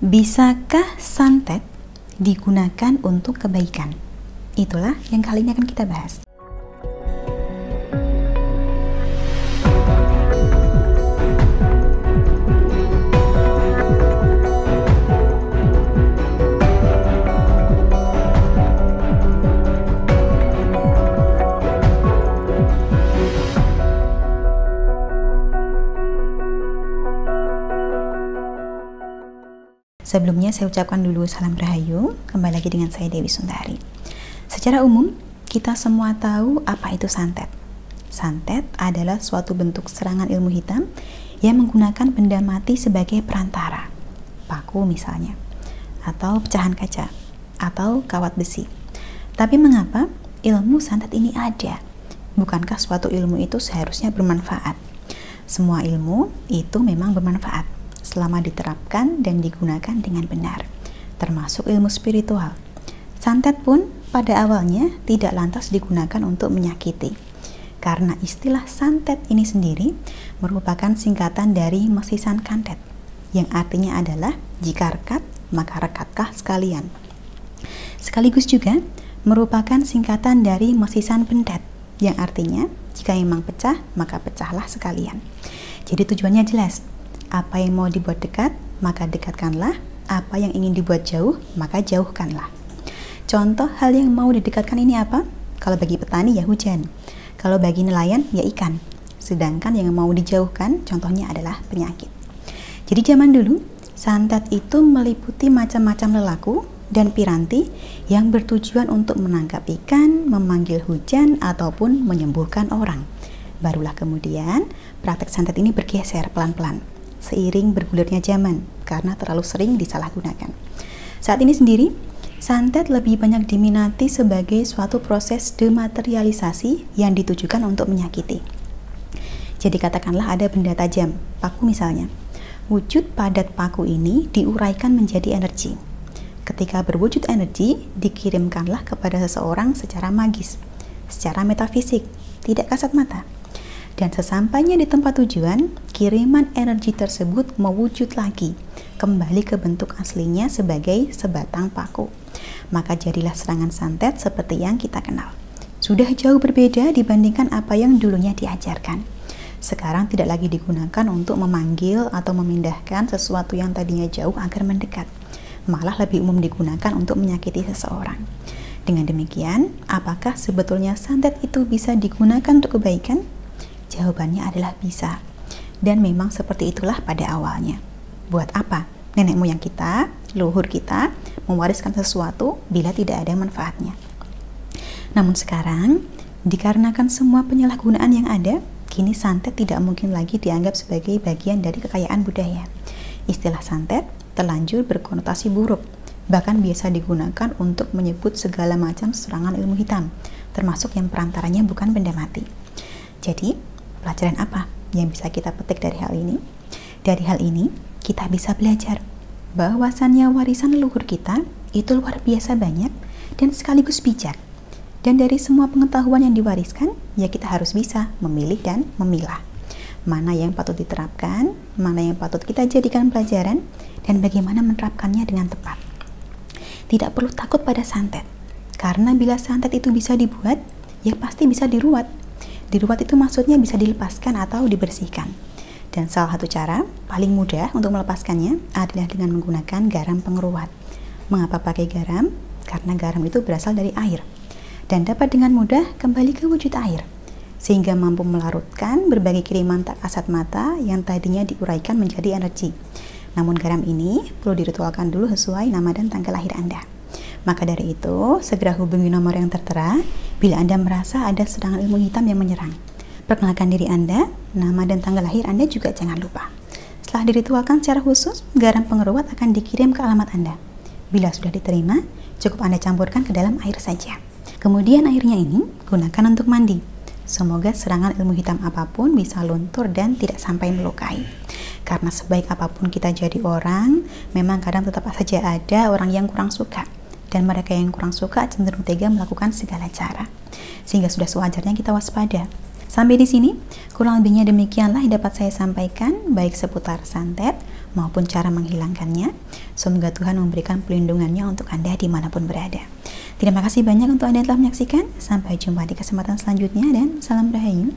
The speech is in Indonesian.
Bisakah santet digunakan untuk kebaikan? Itulah yang kali ini akan kita bahas. Sebelumnya saya ucapkan dulu salam rahayu, kembali lagi dengan saya Dewi Sundari. Secara umum, kita semua tahu apa itu santet. Santet adalah suatu bentuk serangan ilmu hitam yang menggunakan benda mati sebagai perantara. Paku misalnya, atau pecahan kaca, atau kawat besi. Tapi mengapa ilmu santet ini ada? Bukankah suatu ilmu itu seharusnya bermanfaat? Semua ilmu itu memang bermanfaat selama diterapkan dan digunakan dengan benar, termasuk ilmu spiritual. Santet pun pada awalnya tidak lantas digunakan untuk menyakiti, karena istilah santet ini sendiri merupakan singkatan dari mesisan kantet, yang artinya adalah jika rekat, maka rekatkah sekalian. Sekaligus juga merupakan singkatan dari mesisan pentet, yang artinya jika memang pecah, maka pecahlah sekalian. Jadi tujuannya jelas. Apa yang mau dibuat dekat, maka dekatkanlah. Apa yang ingin dibuat jauh, maka jauhkanlah. Contoh hal yang mau didekatkan ini apa? Kalau bagi petani ya hujan. Kalau bagi nelayan ya ikan. Sedangkan yang mau dijauhkan contohnya adalah penyakit. Jadi zaman dulu, santet itu meliputi macam-macam lelaku dan piranti yang bertujuan untuk menangkap ikan, memanggil hujan, ataupun menyembuhkan orang. Barulah kemudian praktek santet ini bergeser pelan-pelan seiring bergulirnya zaman karena terlalu sering disalahgunakan. Saat ini sendiri, santet lebih banyak diminati sebagai suatu proses dematerialisasi yang ditujukan untuk menyakiti. Jadi katakanlah ada benda tajam, paku misalnya. Wujud padat paku ini diuraikan menjadi energi. Ketika berwujud energi, dikirimkanlah kepada seseorang secara magis, secara metafisik, tidak kasat mata. Dan sesampainya di tempat tujuan, kiriman energi tersebut mewujud lagi, kembali ke bentuk aslinya sebagai sebatang paku. Maka jadilah serangan santet seperti yang kita kenal. Sudah jauh berbeda dibandingkan apa yang dulunya diajarkan. Sekarang tidak lagi digunakan untuk memanggil atau memindahkan sesuatu yang tadinya jauh agar mendekat. Malah lebih umum digunakan untuk menyakiti seseorang. Dengan demikian, apakah sebetulnya santet itu bisa digunakan untuk kebaikan? Jawabannya adalah bisa. Dan memang seperti itulah pada awalnya. Buat apa nenek moyang kita, leluhur kita mewariskan sesuatu bila tidak ada manfaatnya? Namun sekarang, dikarenakan semua penyalahgunaan yang ada, kini santet tidak mungkin lagi dianggap sebagai bagian dari kekayaan budaya. Istilah santet terlanjur berkonotasi buruk, bahkan biasa digunakan untuk menyebut segala macam serangan ilmu hitam, termasuk yang perantaranya bukan benda mati. Jadi, pelajaran apa yang bisa kita petik dari hal ini? Dari hal ini, kita bisa belajar bahwasannya warisan leluhur kita itu luar biasa banyak dan sekaligus bijak. Dan dari semua pengetahuan yang diwariskan, ya kita harus bisa memilih dan memilah. Mana yang patut diterapkan, mana yang patut kita jadikan pelajaran, dan bagaimana menerapkannya dengan tepat. Tidak perlu takut pada santet, karena bila santet itu bisa dibuat, ya pasti bisa diruat. Diruat itu maksudnya bisa dilepaskan atau dibersihkan. Dan salah satu cara paling mudah untuk melepaskannya adalah dengan menggunakan garam pengeruat. Mengapa pakai garam? Karena garam itu berasal dari air dan dapat dengan mudah kembali ke wujud air, sehingga mampu melarutkan berbagai kiriman tak kasat mata yang tadinya diuraikan menjadi energi. Namun garam ini perlu diritualkan dulu sesuai nama dan tanggal lahir Anda. Maka dari itu, segera hubungi nomor yang tertera bila Anda merasa ada serangan ilmu hitam yang menyerang. Perkenalkan diri Anda, nama dan tanggal lahir Anda juga jangan lupa. Setelah diritualkan secara khusus, garam pengeruat akan dikirim ke alamat Anda. Bila sudah diterima, cukup Anda campurkan ke dalam air saja. Kemudian airnya ini gunakan untuk mandi. Semoga serangan ilmu hitam apapun bisa luntur dan tidak sampai melukai. Karena sebaik apapun kita jadi orang, memang kadang tetap saja ada orang yang kurang suka. Dan mereka yang kurang suka cenderung tega melakukan segala cara. Sehingga sudah sewajarnya kita waspada. Sampai di sini, kurang lebihnya demikianlah yang dapat saya sampaikan, baik seputar santet maupun cara menghilangkannya. Semoga Tuhan memberikan pelindungannya untuk Anda dimanapun berada. Terima kasih banyak untuk Anda yang telah menyaksikan. Sampai jumpa di kesempatan selanjutnya dan salam Rahayu.